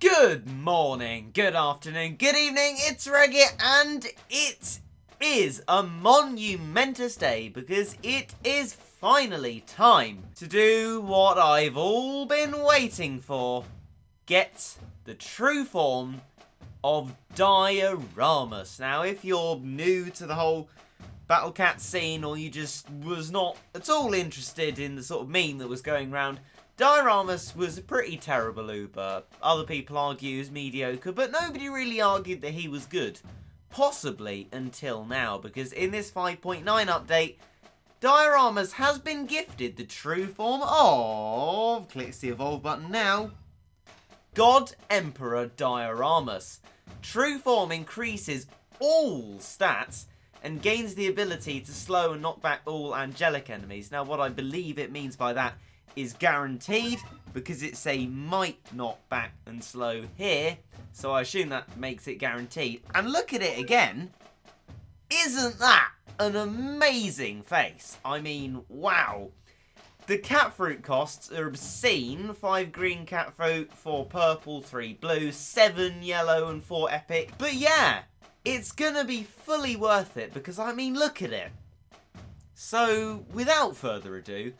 Good morning, good afternoon, good evening, it's Regit, and it is a monumentous day because it is finally time to do what I've all been waiting for. Get the true form of Diuramus. Now, if you're new to the whole Battle Cat scene, or you just was not at all interested in the sort of meme that was going around, Diuramus was a pretty terrible Uber. Other people argue he was mediocre, but nobody really argued that he was good. Possibly until now, because in this 5.9 update, Diuramus has been gifted the true form of, clicks the evolve button now, God Emperor Diuramus. True form increases all stats and gains the ability to slow and knock back all angelic enemies. Now, what I believe it means by that is guaranteed, because it's a might knock back and slow here, so I assume that makes it guaranteed. And look at it again. Isn't that an amazing face? I mean, wow. The cat fruit costs are obscene. 5 green cat fruit, 4 purple, 3 blue, 7 yellow and 4 epic. But yeah, it's gonna be fully worth it, because I mean, look at it. So without further ado,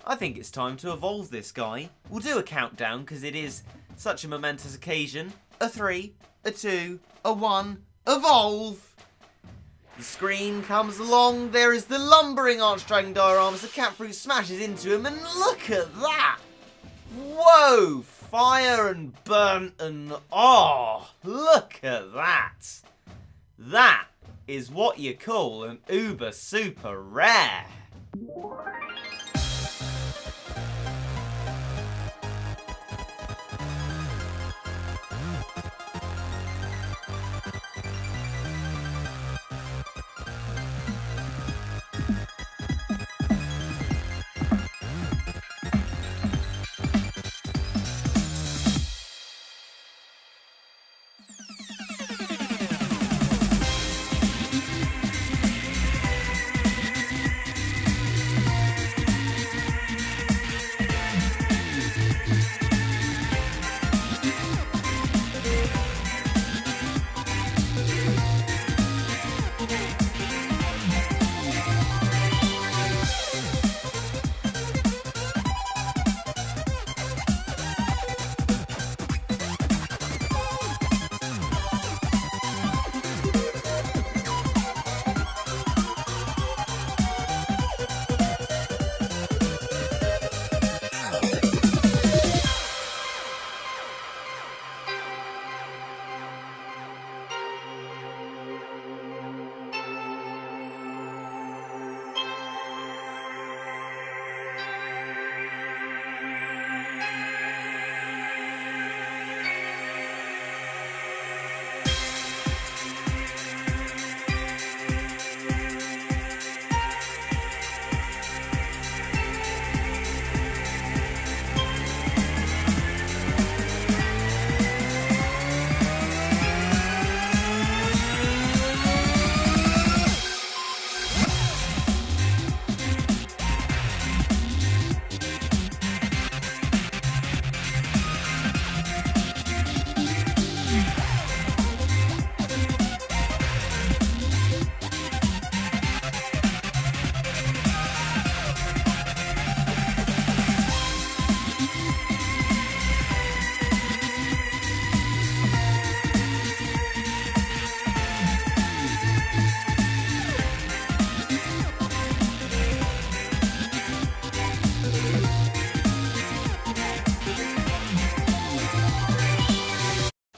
I think it's time to evolve this guy. We'll do a countdown because it is such a momentous occasion. A 3, a 2, a 1, evolve! The screen comes along, there is the lumbering archdragon Diuramus, the cat fruit smashes into him, and look at that! Whoa! Fire and burnt and oh, look at that! That is what you call an uber super rare.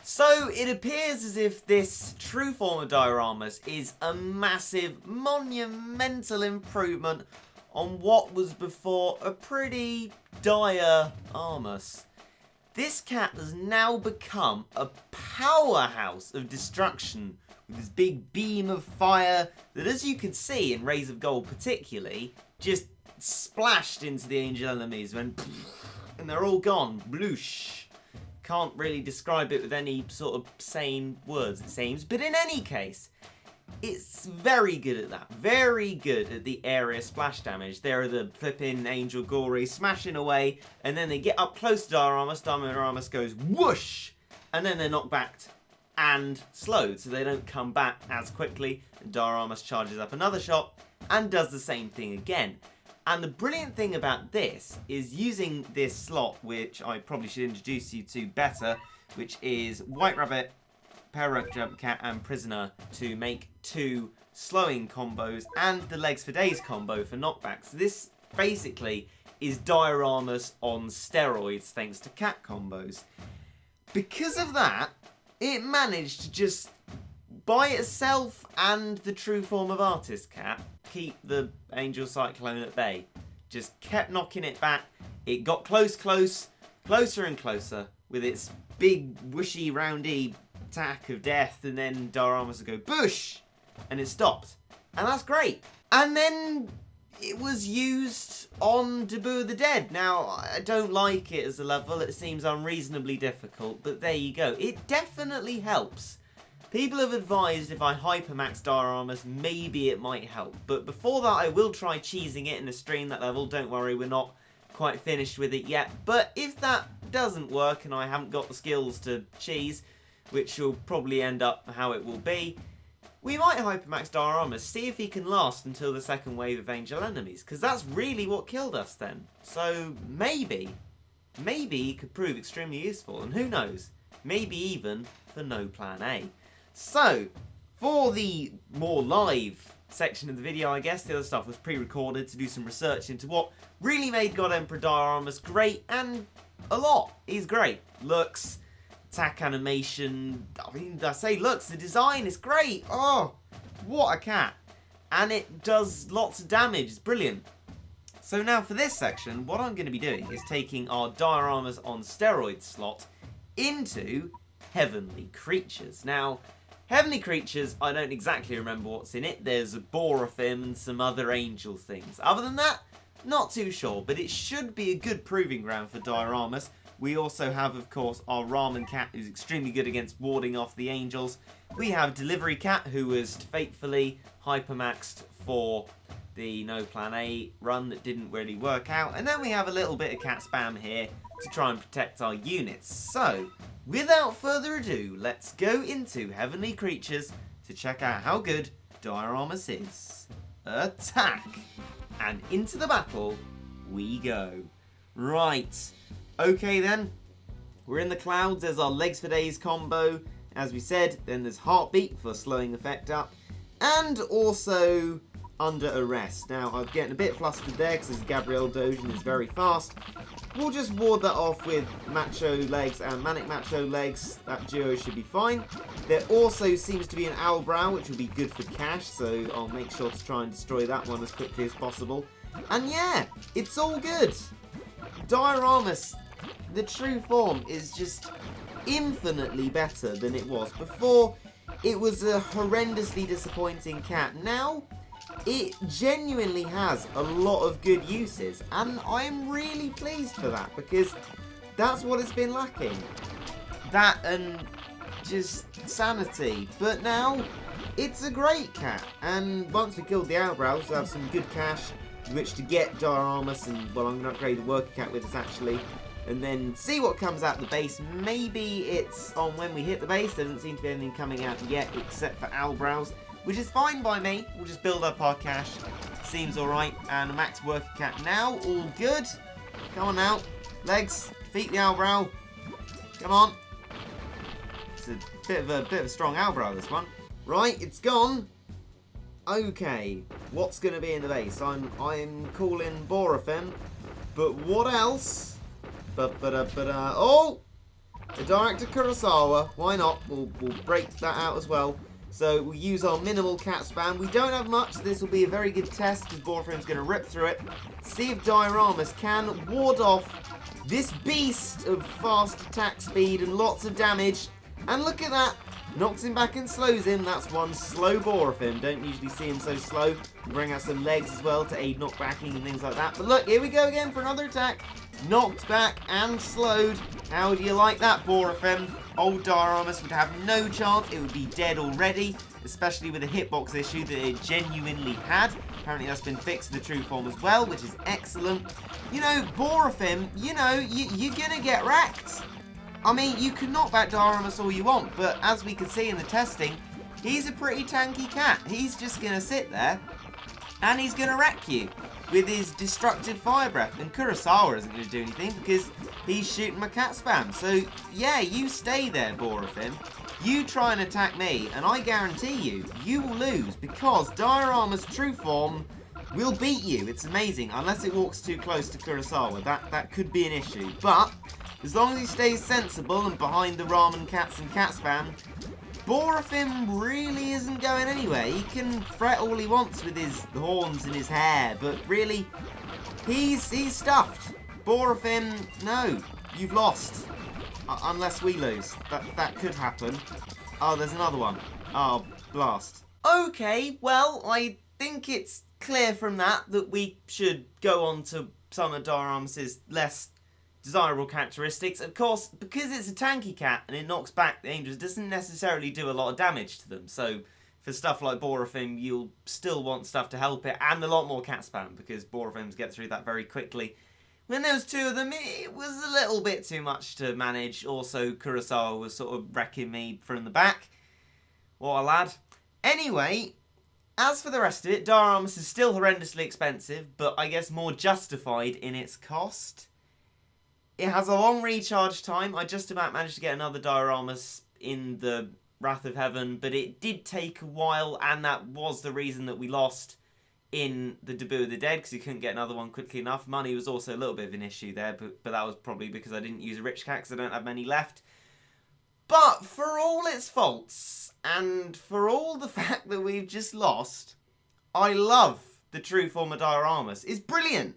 So it appears as if this true form of Diuramus is a massive, monumental improvement on what was before a pretty dire Armus. This cat has now become a powerhouse of destruction with this big beam of fire that, as you can see in Rays of Gold particularly, just splashed into the angel enemies and they're all gone. Bloosh. Can't really describe it with any sort of sane words, it seems. But in any case, it's very good at that. Very good at the area splash damage. There are the flipping Angel Gory smashing away, and then they get up close to Diuramus. Diuramus goes whoosh, and then they're knocked back and slowed, so they don't come back as quickly. And Diuramus charges up another shot and does the same thing again. And the brilliant thing about this is using this slot, which I probably should introduce you to better, which is White Rabbit, Para Jump Cat and Prisoner, to make 2 slowing combos and the Legs for Days combo for knockbacks. This basically is Diuramus on steroids thanks to cat combos. Because of that, it managed to just, by itself and the True Form of Artist cat, keep the Angel Cyclone at bay. Just kept knocking it back. It got closer and closer with its big, wishy, roundy attack of death, and then Diuramus would go, boosh! And it stopped. And that's great. And then it was used on Debut of the Dead. Now, I don't like it as a level. It seems unreasonably difficult, but there you go. It definitely helps. People have advised if I hypermax Diuramus, maybe it might help. But before that, I will try cheesing it in a stream, that level. Don't worry, we're not quite finished with it yet. But if that doesn't work and I haven't got the skills to cheese, which will probably end up how it will be, we might hypermax Diuramus, see if he can last until the second wave of angel enemies, because that's really what killed us then. So maybe he could prove extremely useful, and who knows, maybe even for no plan A. So, for the more live section of the video, I guess, the other stuff was pre-recorded to do some research into what really made God Emperor Diuramus great, and a lot. He's great. Looks, attack animation, I mean, I say looks, the design is great. Oh, what a cat. And it does lots of damage, it's brilliant. So now for this section, what I'm going to be doing is taking our Diuramus on steroids slot into Heavenly Creatures. Now, Heavenly Creatures, I don't exactly remember what's in it. There's a Boraphim and some other angel things. Other than that, not too sure, but it should be a good proving ground for Diuramus. We also have, of course, our Ramen Cat, who's extremely good against warding off the angels. We have Delivery Cat, who was fatefully hypermaxed for the No Plan A run that didn't really work out. And then we have a little bit of cat spam here to try and protect our units. So, without further ado, let's go into Heavenly Creatures to check out how good Diuramus is. Attack! And into the battle we go. Right. Okay then. We're in the clouds. There's our Legs for Days combo, as we said. Then there's Heartbeat for slowing effect up. And also Under Arrest. Now, I'm getting a bit flustered there because Gabrielle Dojan is very fast. We'll just ward that off with Macho Legs and Manic Macho Legs. That duo should be fine. There also seems to be an Owlbrow, which will be good for cash, so I'll make sure to try and destroy that one as quickly as possible. And yeah, it's all good. Diuramus, the true form, is just infinitely better than it was before. It was a horrendously disappointing cat. Now, it genuinely has a lot of good uses, and I'm really pleased for that, because that's what it's been lacking. That and just sanity. But now, it's a great cat, and once we killed the Owlbrows, we'll have some good cash with which to get Diuramus, and, well, I'm going to upgrade the Worker Cat with us, actually, and then see what comes out the base. Maybe it's on when we hit the base. There doesn't seem to be anything coming out yet, except for Owlbrows, which is fine by me. We'll just build up our cash. Seems alright. And a max Worker Cat now. All good. Come on now. Legs. Defeat the Owlbrow. Come on. It's a bit of a strong Owlbrow, this one. Right, it's gone. Okay. What's going to be in the base? I'm calling Boraphim. But what else? Oh! The Director Kurosawa. Why not? We'll break that out as well. So we'll use our minimal cat spam. We don't have much, so this will be a very good test because Boraphim's going to rip through it. See if Diuramus can ward off this beast of fast attack speed and lots of damage. And look at that. Knocks him back and slows him. That's one slow Boraphim. Don't usually see him so slow. We'll bring out some legs as well to aid knockbacking and things like that. But look, here we go again for another attack. Knocked back and slowed. How do you like that, Boraphim? Old Diuramus would have no chance. It would be dead already, especially with a hitbox issue that it genuinely had. Apparently that's been fixed in the true form as well, which is excellent. You know, Boraphim, you know, you're going to get wrecked. I mean, you can knock back Diuramus all you want, but as we can see in the testing, he's a pretty tanky cat. He's just going to sit there, and he's going to wreck you with his destructive fire breath. And Kurosawa isn't going to do anything because he's shooting my cat spam. So, yeah, you stay there, Borofim. You try and attack me, and I guarantee you, you will lose because Diorama's True Form will beat you. It's amazing, unless it walks too close to Kurosawa. That could be an issue. But as long as he stays sensible and behind the ramen cats and cat spam, Borofim really isn't going anywhere. He can fret all he wants with his horns and his hair, but really, he's stuffed. Borofim, no, you've lost. Unless we lose. That could happen. Oh, there's another one. Oh, blast. Okay, well, I think it's clear from that we should go on to some of Diuramus' less desirable characteristics. Of course, because it's a tanky cat and it knocks back the angels, it doesn't necessarily do a lot of damage to them. So for stuff like Borofim, you'll still want stuff to help it, and a lot more cat spam, because Borofims get through that very quickly. When there was two of them, it was a little bit too much to manage. Also, Kurosawa was sort of wrecking me from the back. What a lad. Anyway, as for the rest of it, Diuramus is still horrendously expensive, but I guess more justified in its cost. It has a long recharge time. I just about managed to get another Diuramus in the Wrath of Heaven, but it did take a while, and that was the reason that we lost in the Debut of the Dead, because you couldn't get another one quickly enough. Money was also a little bit of an issue there, but that was probably because I didn't use a rich cat, because I don't have many left. But for all its faults, and for all the fact that we've just lost, I love the True Form of Dioramos. It's brilliant.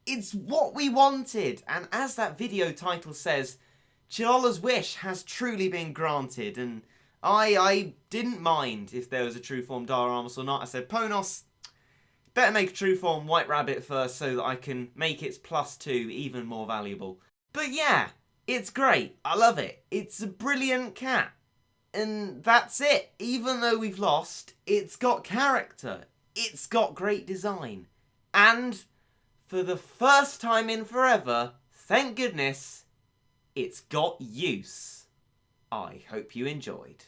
It's what we wanted, and as that video title says, Chilola's wish has truly been granted, and I didn't mind if there was a True Form Dioramos or not. I said, Ponos, better make a True Form White Rabbit first so that I can make its +2 even more valuable. But yeah, it's great. I love it. It's a brilliant cat. And that's it. Even though we've lost, it's got character. It's got great design. And for the first time in forever, thank goodness, it's got use. I hope you enjoyed.